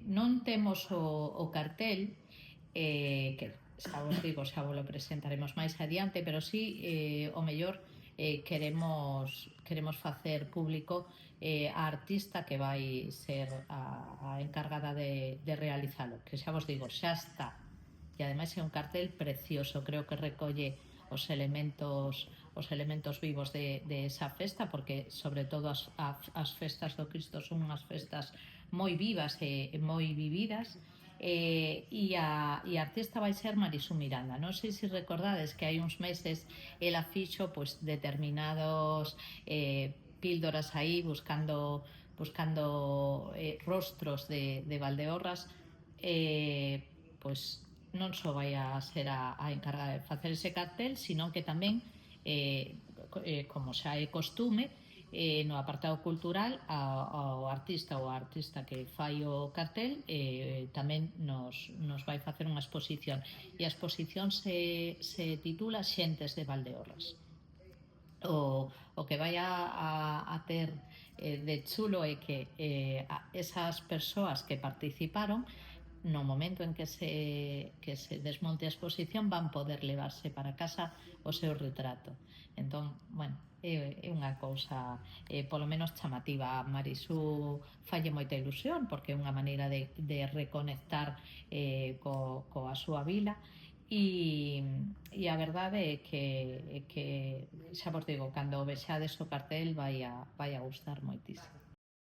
Non temos o cartel, que xa vos digo, xa vos lo presentaremos máis adiante, pero sí, o mellor, queremos facer público a artista que vai ser a encargada de realizalo, que xa vos digo, xa está. E ademais é un cartel precioso, creo que recolle os elementos vivos de esa festa, porque sobre todo as festas do Cristo son unhas festas moi vivas e moi vividas. E a artista vai ser Marisú Miranda. Non sei se recordades que hai uns meses ela fixo pois determinados píldoras aí buscando rostros de Valdeorras. Pois non só vai a ser a encargada de facer ese cartel, sino que tamén, como xa é costume, no apartado cultural ao artista ou a artista que fai o cartel tamén nos vai facer unha exposición, e a exposición se titula Xentes de Valdeorras. O que vai a ter de chulo é que esas persoas que participaron, no momento en que se desmonte a exposición, van poder levarse para casa o seu retrato. Entón, bueno, é unha cousa polo menos chamativa. A Marisú falle moita ilusión porque é unha maneira de reconectar coa súa vila. E a verdade é que xa vos digo, cando vexades o cartel vai a gustar moitísimo.